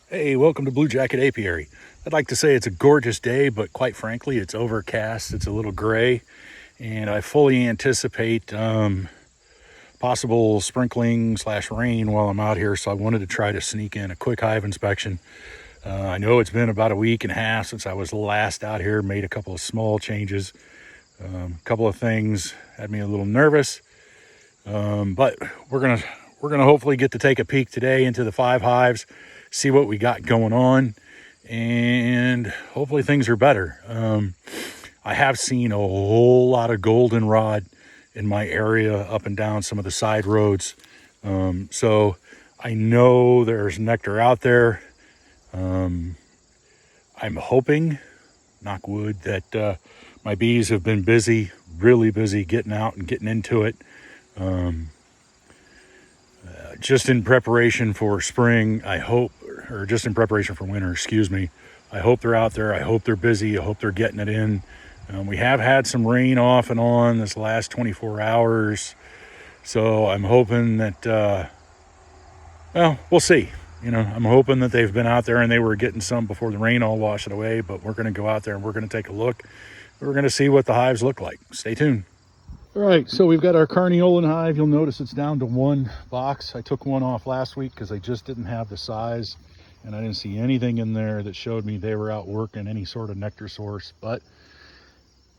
Hey, welcome to Blue Jacket Apiary. I'd like to say it's a gorgeous day, but quite frankly, it's overcast. It's a little gray, and I fully anticipate possible sprinkling / rain while I'm out here. So I wanted to try to sneak in a quick hive inspection. I know it's been about a week and a half since I was last out here. Made a couple of small changes. A couple of things had me a little nervous, but we're gonna hopefully get to take a peek today into the 5 hives, see what we got going on, and hopefully things are better. I have seen a whole lot of goldenrod in my area up and down some of the side roads. So I know there's nectar out there. I'm hoping, knock wood, that my bees have been busy, really busy getting out and getting into it. Just in preparation for spring, I hope, or just in preparation for winter, excuse me. I hope they're out there. I hope they're busy. I hope they're getting it in. We have had some rain off and on this last 24 hours. So I'm hoping that, well, we'll see. You know, I'm hoping that they've been out there and they were getting some before the rain all washed it away. But we're going to go out there and we're going to take a look. We're going to see what the hives look like. Stay tuned. All right, so we've got our carniolan hive. You'll notice it's down to 1 box. I took one off last week because I just didn't have the size, and I didn't see anything in there that showed me they were out working any sort of nectar source. But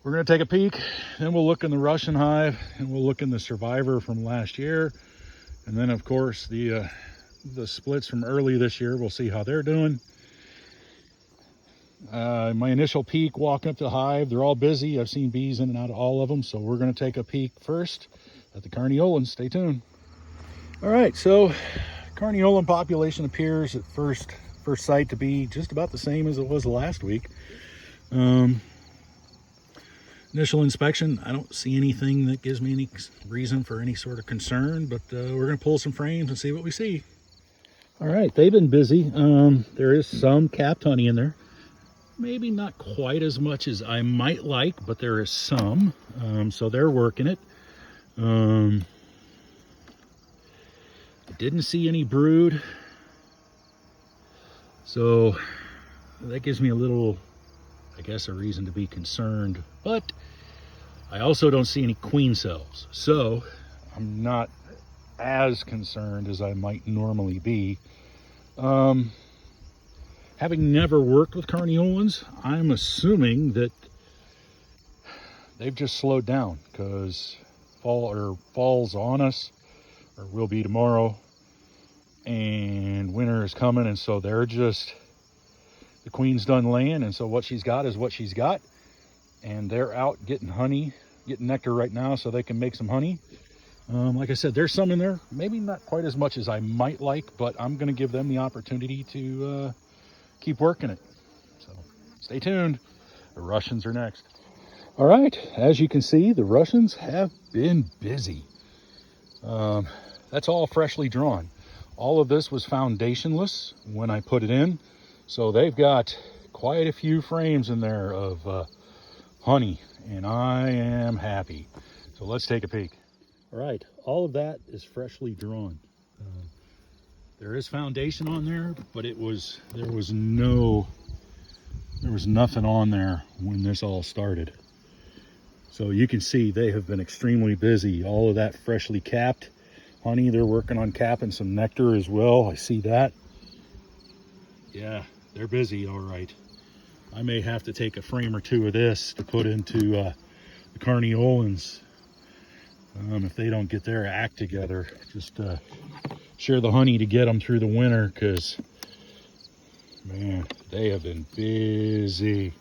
we're going to take a peek, then we'll look in the Russian hive, and we'll look in the survivor from last year, and then of course the splits from early this year. We'll see how they're doing. My initial peek walking up to the hive, they're all busy. I've seen bees in and out of all of them, so we're going to take a peek first at the carniolans. Stay tuned. All right, so carniolan population appears at first sight to be just about the same as it was last week. Initial inspection, I don't see anything that gives me any reason for any sort of concern, but we're going to pull some frames and see what we see. All right, they've been busy. There is some capped honey in there. Maybe not quite as much as I might like, but there is some. So they're working it. I didn't see any brood. So that gives me a little, I guess, a reason to be concerned. But I also don't see any queen cells. So I'm not as concerned as I might normally be. Having never worked with carniolans, I'm assuming that they've just slowed down because fall's on us, or will be tomorrow, and winter is coming, and so they're just, the queen's done laying, and so what she's got is what she's got, and they're out getting honey, getting nectar right now so they can make some honey. Like I said, there's some in there, maybe not quite as much as I might like, but I'm going to give them the opportunity to keep working it. So stay tuned. The Russians are next. All right, as you can see, the Russians have been busy. That's all freshly drawn. All of this was foundationless when I put it in, so they've got quite a few frames in there of honey, and I am happy. So let's take a peek. All right, all of that is freshly drawn. There is foundation on there, but there was nothing on there when this all started. So you can see they have been extremely busy. All of that freshly capped honey, they're working on capping some nectar as well. I see that. Yeah, they're busy, all right. I may have to take a frame or two of this to put into the carniolans if they don't get their act together. Just share the honey to get them through the winter, because man, they have been busy,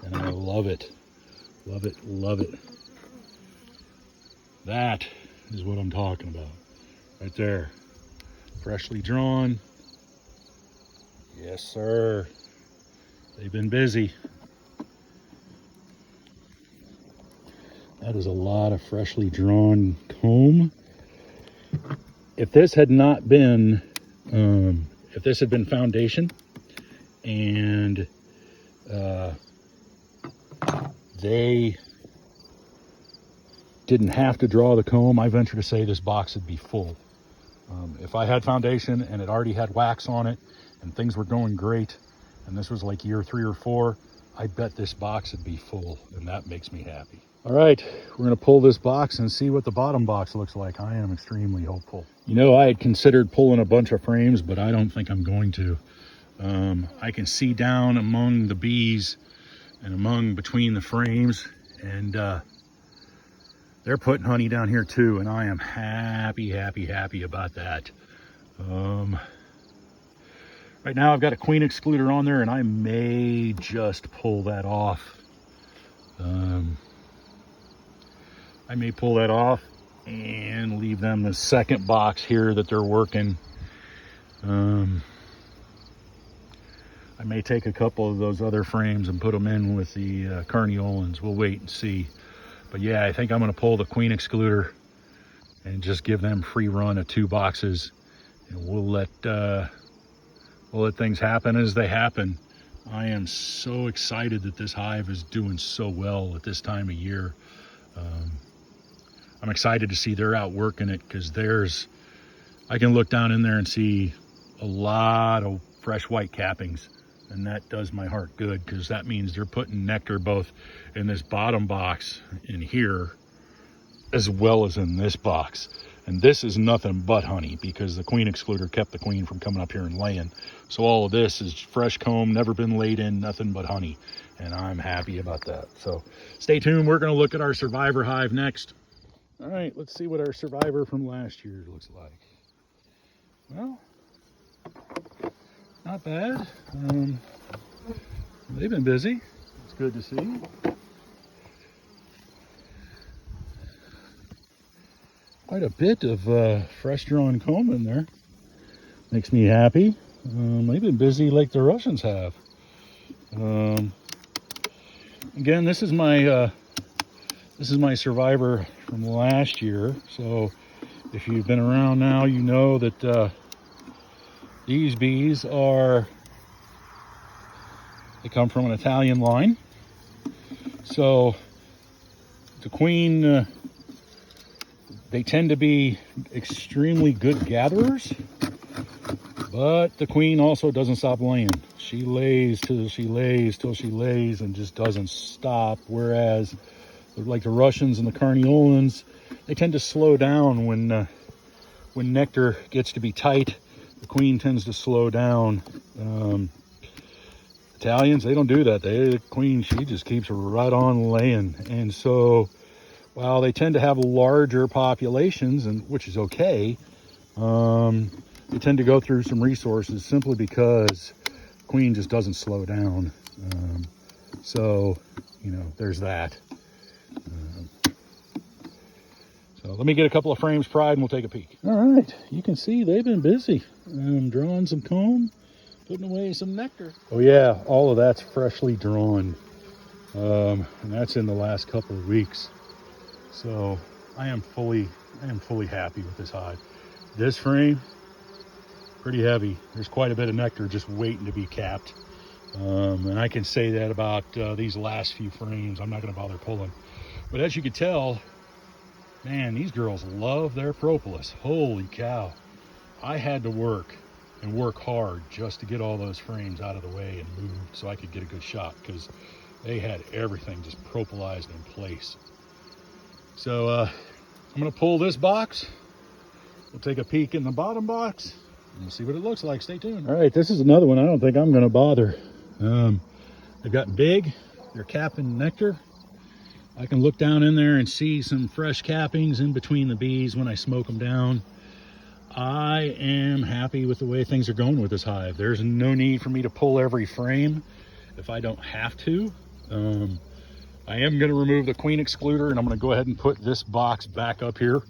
and I love it. Love it, love it. That is what I'm talking about right there. Freshly drawn. Yes, sir. They've been busy. That is a lot of freshly drawn comb. If this had not been, if this had been foundation and they didn't have to draw the comb, I venture to say this box would be full. If I had foundation and it already had wax on it and things were going great, and this was like year 3 or 4, I bet this box would be full, and that makes me happy. All right, we're gonna pull this box and see what the bottom box looks like. I am extremely hopeful. You know, I had considered pulling a bunch of frames, but I don't think I'm going to. I can see down among the bees and between the frames, and they're putting honey down here too, and I am happy about that. Right now I've got a queen excluder on there, and I may just pull that off. I may pull that off and leave them the second box here that they're working. I may take a couple of those other frames and put them in with the carniolans. We'll wait and see. But yeah, I think I'm gonna pull the queen excluder and just give them free run of 2 boxes. And we'll let things happen as they happen. I am so excited that this hive is doing so well at this time of year. I'm excited to see they're out working it, because I can look down in there and see a lot of fresh white cappings, and that does my heart good, because that means they're putting nectar both in this bottom box in here as well as in this box. And this is nothing but honey, because the queen excluder kept the queen from coming up here and laying. So all of this is fresh comb, never been laid in, nothing but honey. And I'm happy about that. So stay tuned. We're going to look at our survivor hive next. All right, let's see what our survivor from last year looks like. Well, not bad. They've been busy. It's good to see. Quite a bit of fresh drawn comb in there. Makes me happy. They've been busy like the Russians have. Again, this is my survivor from last year. So if you've been around now, you know that these bees they come from an Italian line. So the queen, they tend to be extremely good gatherers, but the queen also doesn't stop laying. She lays till she lays till she lays and just doesn't stop. Whereas like the Russians and the carniolans, they tend to slow down when nectar gets to be tight. The queen tends to slow down. Italians, they don't do that. The queen, she just keeps right on laying. And so while they tend to have larger populations, and which is okay, they tend to go through some resources simply because the queen just doesn't slow down. So, you know, there's that. So let me get a couple of frames pried and we'll take a peek. All right, you can see they've been busy. Drawing some comb, putting away some nectar. Oh yeah, all of that's freshly drawn. And that's in the last couple of weeks. So I am fully happy with this hive. This frame, pretty heavy. There's quite a bit of nectar just waiting to be capped. And I can say that about these last few frames. I'm not gonna bother pulling. But as you can tell, man, these girls love their propolis. Holy cow. I had to work and work hard just to get all those frames out of the way and moved so I could get a good shot, because they had everything just propolized in place. So I'm gonna pull this box. We'll take a peek in the bottom box and see what it looks like. Stay tuned. All right, this is another one I don't think I'm gonna bother. They've got big, they're capping nectar. I can look down in there and see some fresh cappings in between the bees when I smoke them down. I am happy with the way things are going with this hive. There's no need for me to pull every frame if I don't have to. I am going to remove the queen excluder, and I'm going to go ahead and put this box back up here.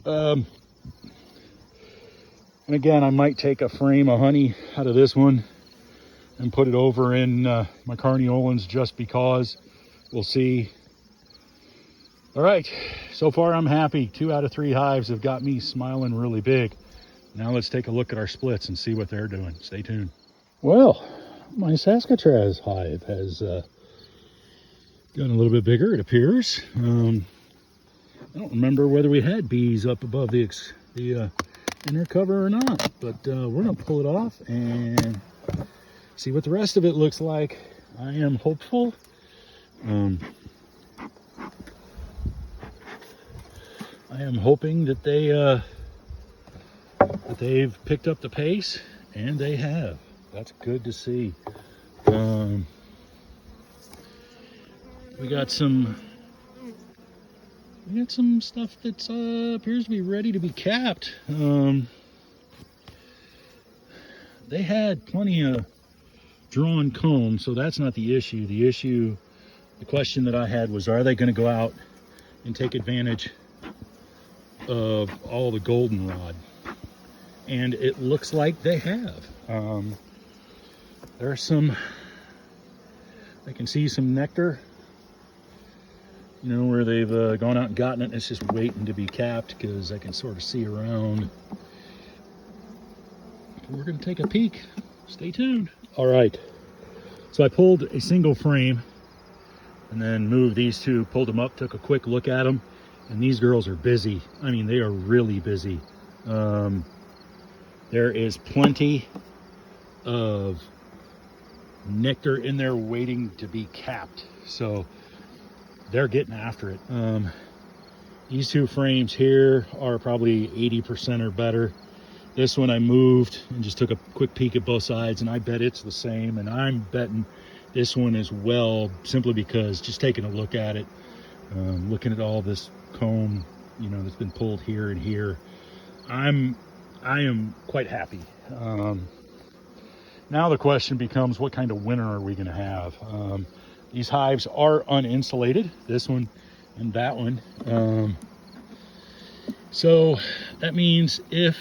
And again, I might take a frame of honey out of this one and put it over in my carniolans just because. We'll see. All right, so far I'm happy. 2 out of 3 hives have got me smiling really big. Now let's take a look at our splits and see what they're doing. Stay tuned. Well, my Saskatraz hive has gotten a little bit bigger, it appears. I don't remember whether we had bees up above the inner cover or not, but we're gonna pull it off and see what the rest of it looks like. I am hopeful. I am hoping that they've picked up the pace, and they have. That's good to see. We got some stuff that appears to be ready to be capped. They had plenty of drawn comb, so that's not the issue. The question that I had was, are they going to go out and take advantage of all the goldenrod? And it looks like they have. There's some, I can see some nectar, you know, where they've gone out and gotten it, and it's just waiting to be capped, because I can sort of see around. We're going to take a peek. Stay tuned. All right. So I pulled a single frame and then moved these two, pulled them up, took a quick look at them, and these girls are busy. I mean, they are really busy. There is plenty of nectar in there waiting to be capped. So they're getting after it. These two frames here are probably 80% or better. This one I moved and just took a quick peek at both sides, and I bet it's the same, and I'm betting this one as well, simply because just taking a look at it, looking at all this comb, you know, that's been pulled here and here, I am quite happy. Now the question becomes, what kind of winter are we going to have? These hives are uninsulated, this one and that one. So that means if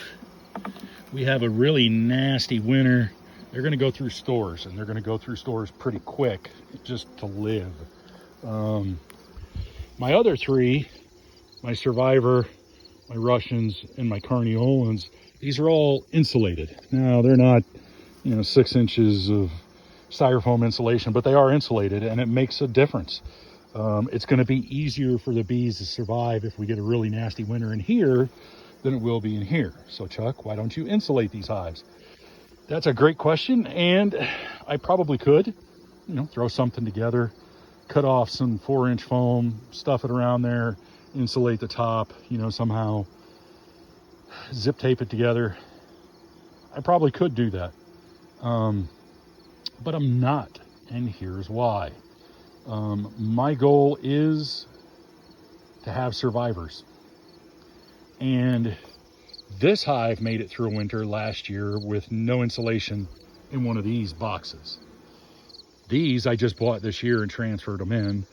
we have a really nasty winter, they're going to go through stores, and they're going to go through stores pretty quick just to live. My other three, my Survivor, my Russians, and my Carniolans, these are all insulated. Now, they're not, you know, 6 inches of styrofoam insulation, but they are insulated, and it makes a difference. It's going to be easier for the bees to survive if we get a really nasty winter in here than it will be in here. So Chuck, why don't you insulate these hives? That's a great question, and I probably could, you know, throw something together, cut off some 4-inch foam, stuff it around there, insulate the top, you know, somehow zip tape it together. I probably could do that, but I'm not, and here's why. My goal is to have survivors. And this hive made it through a winter last year with no insulation in one of these boxes. These I just bought this year and transferred them in.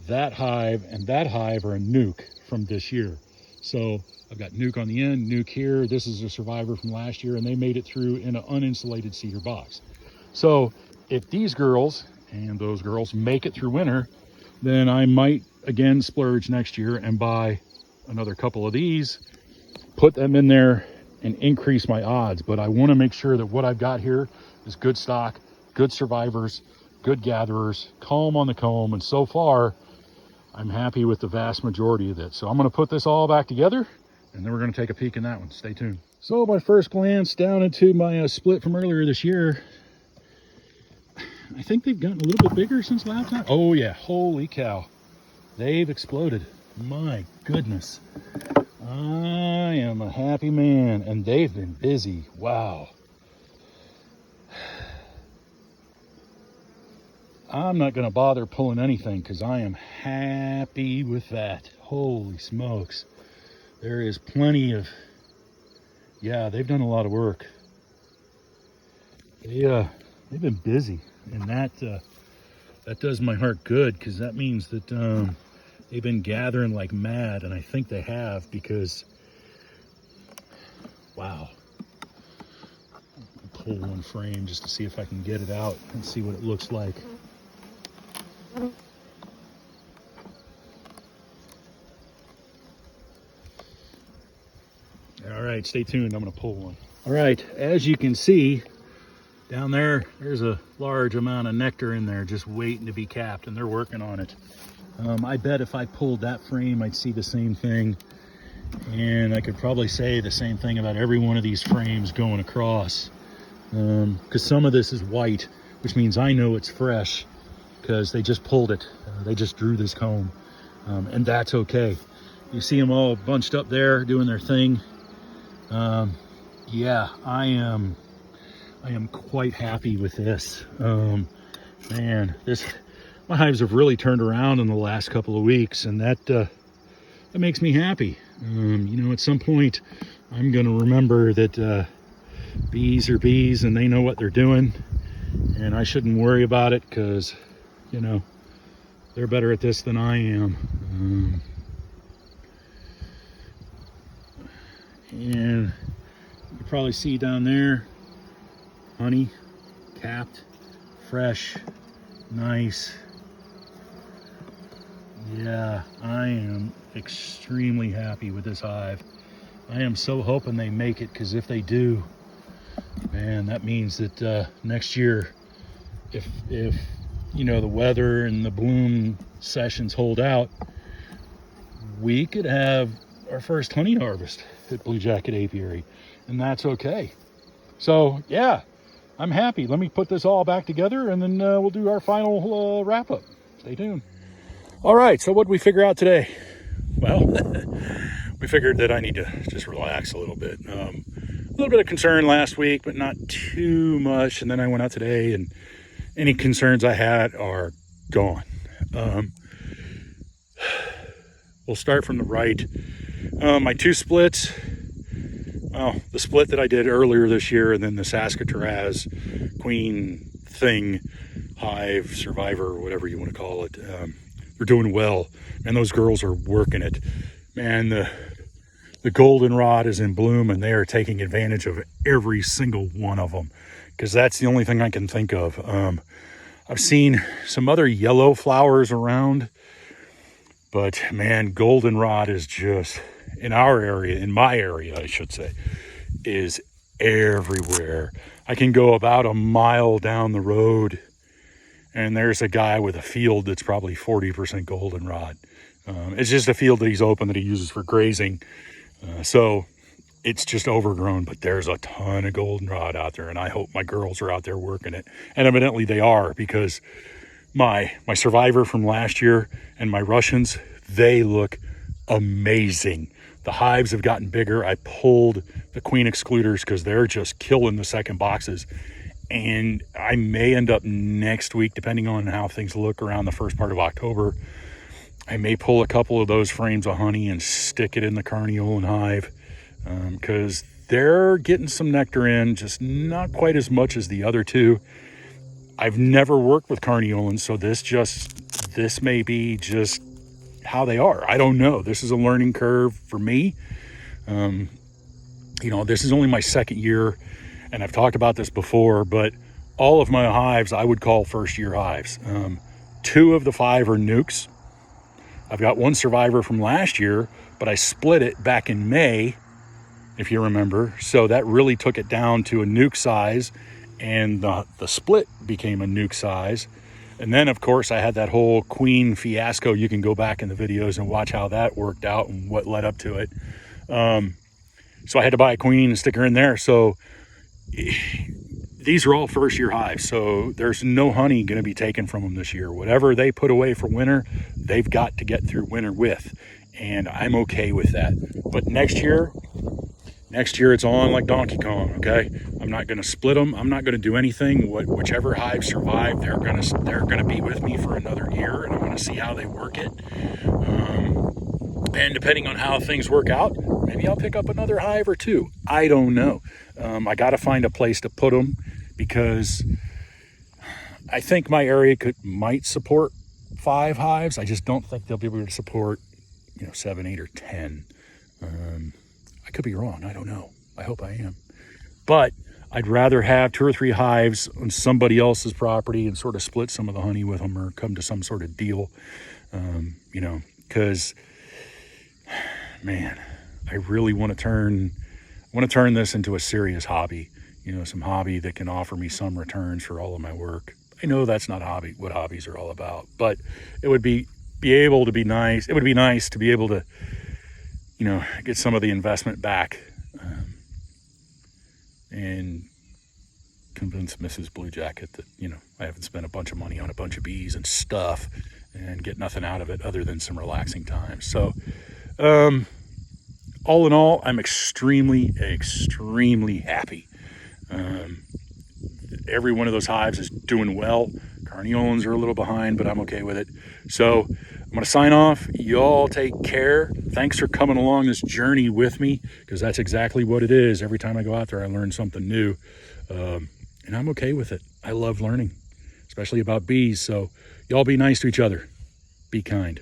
That hive and that hive are a nuke from this year. So I've got nuke on the end, nuke here. This is a survivor from last year, and they made it through in an uninsulated cedar box. So if these girls and those girls make it through winter, then I might again splurge next year and buy another couple of these, put them in there, and increase my odds. But I want to make sure that what I've got here is good stock, good survivors, good gatherers, comb on the comb, and so far I'm happy with the vast majority of it. So I'm going to put this all back together, and then we're going to take a peek in that one. Stay tuned. So my first glance down into my split from earlier this year, I think they've gotten a little bit bigger since last time. Oh yeah, holy cow, they've exploded. My goodness, I am a happy man, and they've been busy. Wow. I'm not going to bother pulling anything because I am happy with that. Holy smokes. There is plenty of, yeah, they've done a lot of work. They've been busy, and that does my heart good, because that means that they've been gathering like mad, and I think they have, because, wow. I'll pull one frame just to see if I can get it out and see what it looks like. All right, stay tuned. I'm going to pull one. All right, as you can see, down there, there's a large amount of nectar in there just waiting to be capped, and they're working on it. I bet if I pulled that frame, I'd see the same thing. And I could probably say the same thing about every one of these frames going across. Because some of this is white. which means I know it's fresh because they just pulled it. They just drew this comb, and that's okay. You see them all bunched up there doing their thing. Yeah, I am quite happy with this. Man, my hives have really turned around in the last couple of weeks, and that makes me happy. You know, at some point I'm going to remember that bees are bees and they know what they're doing, and I shouldn't worry about it because, you know, they're better at this than I am. And you probably see down there, honey, capped, fresh, nice. Yeah, I am extremely happy with this hive. I am so hoping they make it, because if they do, man, that means that next year, if you know, the weather and the bloom sessions hold out, we could have our first honey harvest at Blue Jacket Apiary, and that's okay. So yeah, I'm happy. Let me put this all back together, and then we'll do our final wrap up. Stay tuned. All right, so what did we figure out today? Well, we figured that I need to just relax a little bit. A little bit of concern last week, but not too much. And then I went out today, and any concerns I had are gone. We'll start from the right. My two splits. Well, the split that I did earlier this year, and then the Saskatchewan Queen thing, hive, survivor, whatever you want to call it. They're doing well, and those girls are working it. Man, the goldenrod is in bloom, and they are taking advantage of every single one of them, because that's the only thing I can think of. I've seen some other yellow flowers around, but man, goldenrod is just, in our area, in my area, I should say, is everywhere. I can go about a mile down the road, and there's a guy with a field that's probably 40% goldenrod. It's just a field that he's open that he uses for grazing. So it's just overgrown, but there's a ton of goldenrod out there, and I hope my girls are out there working it. And evidently they are, because my survivor from last year and my Russians, they look amazing. The hives have gotten bigger. I pulled the queen excluders because they're just killing the second boxes. And I may end up next week, depending on how things look around the first part of October, I may pull a couple of those frames of honey and stick it in the carniolan hive, because they're getting some nectar in, just not quite as much as the other two. I've never worked with carniolans, so this may be just how they are. I don't know. This is a learning curve for me. You know, this is only my second year, and I've talked about this before, but all of my hives I would call first year hives. 2 of the 5 are nukes. I've got one survivor from last year, but I split it back in May, if you remember. So that really took it down to a nuke size, and the split became a nuke size. And then, of course, I had that whole queen fiasco. You can go back in the videos and watch how that worked out and what led up to it. So I had to buy a queen and stick her in there. So these are all first year hives, so there's no honey going to be taken from them this year. Whatever they put away for winter, they've got to get through winter with, and I'm okay with that. But next year it's on like Donkey Kong. Okay, I'm not going to split them. I'm not going to do anything. Whichever hives survive, they're gonna be with me for another year, and I'm going to see how they work it. And depending on how things work out, maybe I'll pick up another hive or 2. I don't know. I got to find a place to put them, because I think my area might support 5 hives. I just don't think they'll be able to support, 7, 8, or 10. I could be wrong. I don't know. I hope I am. But I'd rather have 2 or 3 hives on somebody else's property and sort of split some of the honey with them, or come to some sort of deal, because, man, I really want to turn this into a serious hobby, some hobby that can offer me some returns for all of my work. I know that's not what hobbies are all about, but it would be able to be nice. It would be nice to be able to, get some of the investment back, and convince Mrs. Blue Jacket that, you know, I haven't spent a bunch of money on a bunch of bees and stuff and get nothing out of it other than some relaxing time. So, all in all, I'm extremely happy. Every one of those hives is doing well. Carniolan's are a little behind, but I'm okay with it. So I'm going to sign off. Y'all take care. Thanks for coming along this journey with me, because that's exactly what it is. Every time I go out there, I learn something new. And I'm okay with it. I love learning, especially about bees. So y'all be nice to each other. Be kind.